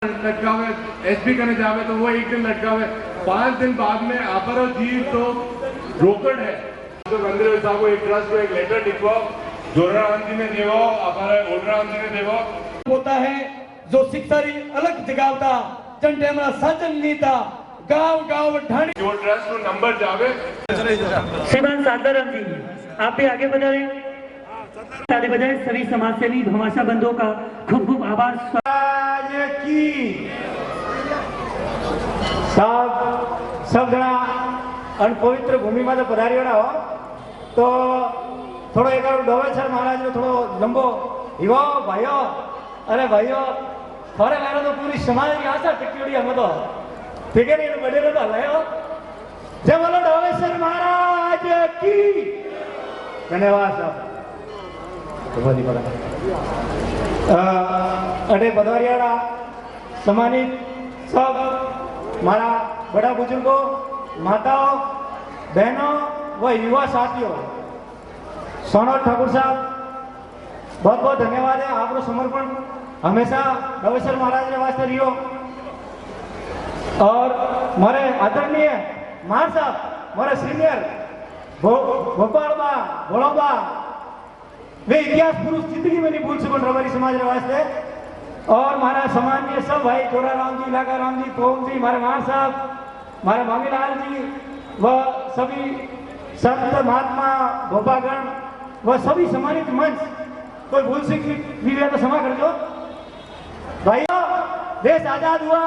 लटका हुए एसपी करने जावे तो वो एक दिन लटका हुए 5 दिन बाद में आपरो जी तो रोकड़ है तो मंदिर साहब को एक ट्रस्ट को एक लेटर लिखवाओ जोराराम जी ने देवाओ हमारे ओलराम जी ने देवाओ होता है जो शिक्षा री अलग जगह था चंटे में साजन नहीं था गांव गांव ढाणी जो ट्रस्ट को नंबर जावे श्रीमान सादराम जी आप भी आगे बढ़े ताली बजाए सभी समाज सेवी भामाशाह बंधुओं का खूब खूब आभार सब जना अन पवित्र भूमि में पधारियोड़ा हो तो थोड़ो एक डोवेसर महाराज ने थोड़ो लंबो हिवो भाइयो अरे भाइयो थोड़े मेरा तो पूरी समाज की आशा टिकी हमें तो ठीक है नहीं बड़े तो हलायो जय बोलो डोवेसर महाराज की धन्यवाद साहब अरे पधारियाड़ा सम्मानित सब मारा बड़ा बुजुर्गों माताओं बहनों व युवा साथियों सोनोद ठाकुर साहब बहुत बहुत धन्यवाद है आपको समर्पण हमेशा डोवेसर महाराज ने वास्ते रियो और मारे आदरणीय महार साहब मारे सीनियर भोपाल बा भोलोबा वे इतिहास पुरुष जिंदगी में नहीं भूल सकते रबारी समाज के वास्ते और हमारा सामान्य सब भाई जोराराम जी इलाका राम जी पोम जी हमारे महार साहब हमारे मामीलाल जी व सभी संत महात्मा भोपागण व सभी सम्मानित मंच कोई भूल से भी तो क्षमा कर दो भाइयों देश आजाद हुआ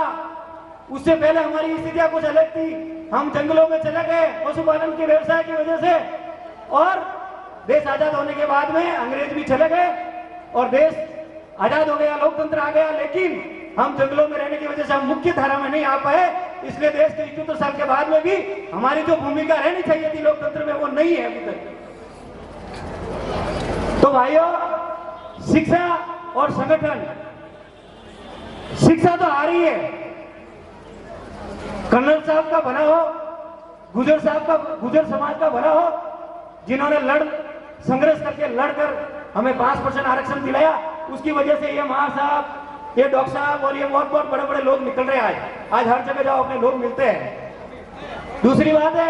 उससे पहले हमारी स्थितियां कुछ अलग थी हम जंगलों में चले गए पशुपालन के व्यवसाय की वजह से और देश आजाद होने के बाद में अंग्रेज भी चले गए और देश आजाद हो गया लोकतंत्र आ गया लेकिन हम जंगलों में रहने की वजह से हम मुख्य धारा में नहीं आ पाए इसलिए देश के 71 साल के बाद में भी हमारी जो भूमिका रहनी चाहिए थी लोकतंत्र में वो नहीं है अभी तक। तो भाइयों शिक्षा और संगठन शिक्षा तो आ रही है कर्नल साहब का भला हो गुजर साहब का गुजर समाज का भला हो जिन्होंने संघर्ष करके लड़कर हमें 5% आरक्षण दिलाया उसकी वजह से ये महार साहब ये डॉक्टर साहब और ये बहुत बड़े बड़े लोग निकल रहे हैं आज हर जगह जाओ अपने लोग मिलते हैं। दूसरी बात है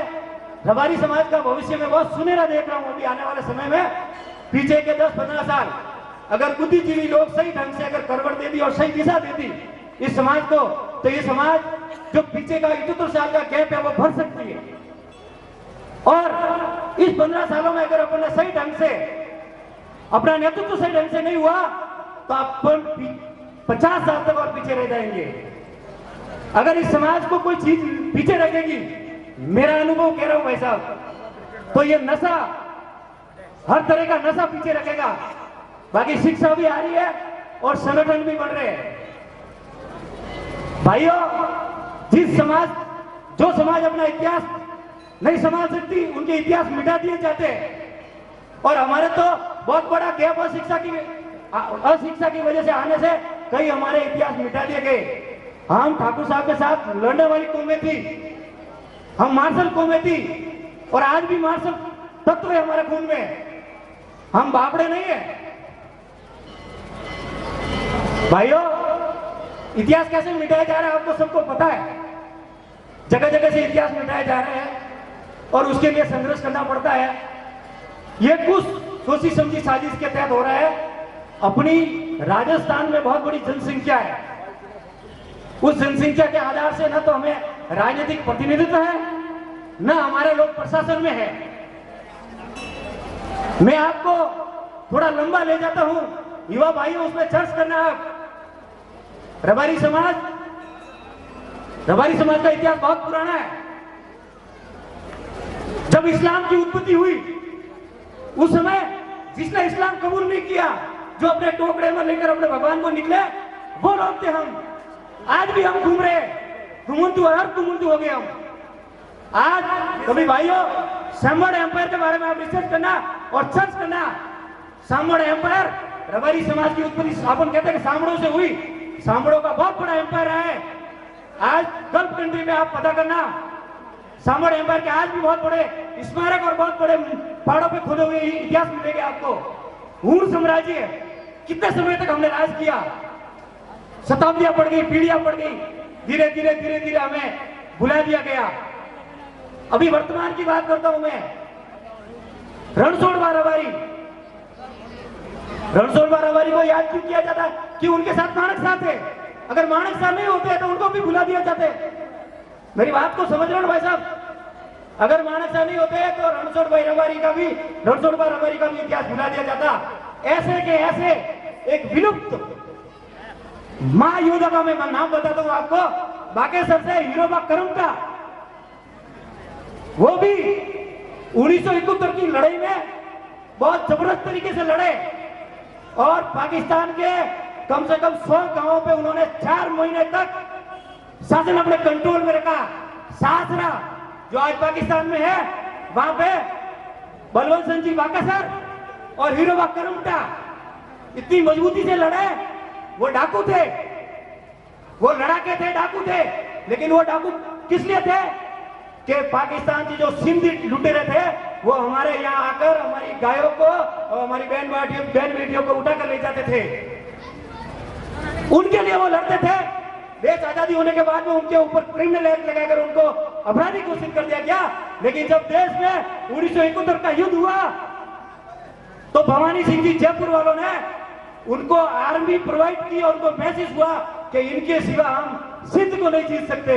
रबारी समाज का भविष्य में बहुत सुनहरा देख रहा हूं अभी आने वाले समय में पीछे के 10-15 साल अगर बुद्धिजीवी लोग सही ढंग से अगर करवट दे दी और सही दिशा दे दी इस समाज को तो ये समाज जो पीछे का 71 साल का गैप है वो भर सकती है और इस 15 सालों में अगर अपने सही ढंग से अपना नेतृत्व सही ढंग से नहीं हुआ तो अपन 50 साल तक और पीछे रह जाएंगे। अगर इस समाज को कोई चीज पीछे रखेगी मेरा अनुभव कह रहा हूं भाई साहब तो ये नशा हर तरह का नशा पीछे रखेगा बाकी शिक्षा भी आ रही है और संगठन भी बढ़ रहे हैं। भाइयों जो समाज अपना इतिहास नहीं संभाल सकती उनके इतिहास मिटा दिए जाते हैं और हमारे तो बहुत बड़ा गैप अशिक्षा की वजह से आने से कई हमारे इतिहास मिटा दिए गए। हम ठाकुर साहब के साथ लड़ने वाली कौमें थी हम मार्शल कौमें थी और आज भी मार्शल तत्व है हमारे खून में हम बापड़े नहीं है। भाइयों इतिहास कैसे मिटाया जा रहा है आपको सबको पता है जगह जगह से इतिहास मिटाए जा रहे हैं और उसके लिए संघर्ष करना पड़ता है। ये कुछ सोची समझी साजिश के तहत हो रहा है। अपनी राजस्थान में बहुत बड़ी जनसंख्या है उस जनसंख्या के आधार से न तो हमें राजनीतिक प्रतिनिधित्व है न हमारे लोग प्रशासन में है। मैं आपको थोड़ा लंबा ले जाता हूं युवा भाइयों उसमें चर्च करना आप रबारी समाज का इतिहास बहुत पुराना है। जब इस्लाम की उत्पत्ति हुई उस समय जिसने इस्लाम कबूल नहीं किया जो अपने टोकरे में लेकर अपने भगवान को निकले वो लोग थे हम। आज भी हम घूम रहे घुमंतु हो गए हम। आज कभी भाइयों सांबड़ एम्पायर के बारे में आप रिसर्च करना और सर्च करना। सांबड़ एम्पायर रबारी समाज की उत्पत्ति अपन कहते हैं कि सांबड़ों से हुई। सांबड़ों का बहुत बड़ा एम्पायर है। आज गल्फ कंट्री में आप पता करना सांबड़ एम्पायर के आज भी बहुत बड़े स्मारक और बहुत बड़े पहाड़ों पे खोदे हुए इतिहास मिलेगा आपको। हूण साम्राज्य कितने समय तक हमने राज किया शताब्दियां पड़ गई, पीढ़ियां पड़ गई, धीरे धीरे हमें भुला दिया गया। अभी वर्तमान की बात करता हूं मैं। रणछोड़ बारावारी को याद क्यों किया जाता है? कि उनके साथ माणक शाह थे। अगर माणक शाह नहीं होते तो उनको भी भुला दिया जाते। मेरी बात को समझ रहे हो भाई साहब? अगर माणक शाह नहीं होते तो रणछोड़ बारावारी का भी इतिहास भुला दिया जाता। ऐसे के ऐसे एक विलुप्त महायोद्धा का मैं नाम बताता हूं आपको, बागेश्वर से हीरोबा करमटा। वो भी 1971 की लड़ाई में बहुत जबरदस्त तरीके से लड़े और पाकिस्तान के कम से कम 100 गांवों पे उन्होंने 4 महीने तक शासन अपने कंट्रोल में रखा। सासरा जो आज पाकिस्तान में है, वहां पे बलवंत सिंह जी बागेश्वर और हीरोबा करमटा इतनी मजबूती से लड़े। वो डाकू थे, वो लड़ाके थे, डाकू थे, लेकिन वो डाकू किस लिए थे? कि पाकिस्तान की जो सिंधी लुटेरे थे वो हमारे यहाँ आकर हमारी गायों को और हमारी बहन बेटियों को उठाकर ले जाते थे। उनके लिए वो लड़ते थे। देश आजादी होने के बाद में उनके ऊपर क्रिमिनल एक्ट लगाकर उनको अपराधी घोषित कर दिया गया। लेकिन जब देश में 1971 का युद्ध हुआ तो भवानी सिंह जी जयपुर वालों ने उनको आर्मी प्रोवाइड की और उनको मैसेज हुआ कि इनके सिवा हम सिंध को नहीं जीत सकते।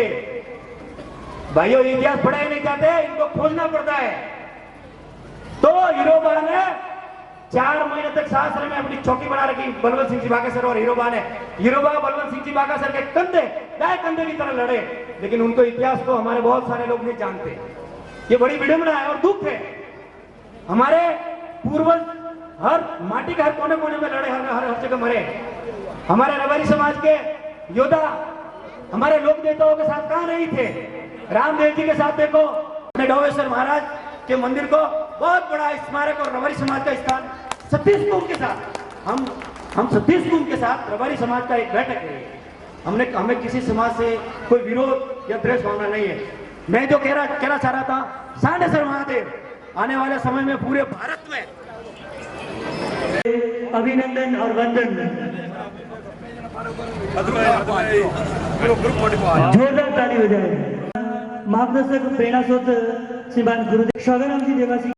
भाइयों, इतिहास पढ़ा ही नहीं जाते, इनको खोजना पड़ता है। तो हीरोबा ने 4 महीने तक सासरे में अपनी चौकी बना रखी। बलवंत सिंह जी बागेश्वर और हीरोबा बलवंत सिंह जी बागेश्वर के कंधे दाएं कंधे की तरह लड़े। लेकिन उनको इतिहास को हमारे बहुत सारे लोग नहीं जानते। ये बड़ी विडंबना है और दुख है। हमारे पूर्वज हर माटी के हर कोने कोने में लड़े, हर जगह मरे। हमारे रबारी समाज के योद्धा हमारे लोक नेताओं के साथ कहां नहीं थे? रामदेव जी के साथ देखो, डोवेश्वर महाराज के मंदिर को बहुत बड़ा स्मारक और रबारी समाज का स्थान सतीश कुंभ के साथ हम सतीश कुंभ के साथ रबारी समाज का एक बैठक है। हमें किसी समाज से कोई विरोध या द्वेष भावना नहीं है। मैं जो कहना चाह रहा था, सांडेसर महादेव आने वाले समय में पूरे भारत में अभिनंदन और वंदन। जोरदार ताली बजाएं। मार्गदर्शक प्रेरणा स्रोत श्रीमान गुरुदेव शौर्यराम जी देवासी।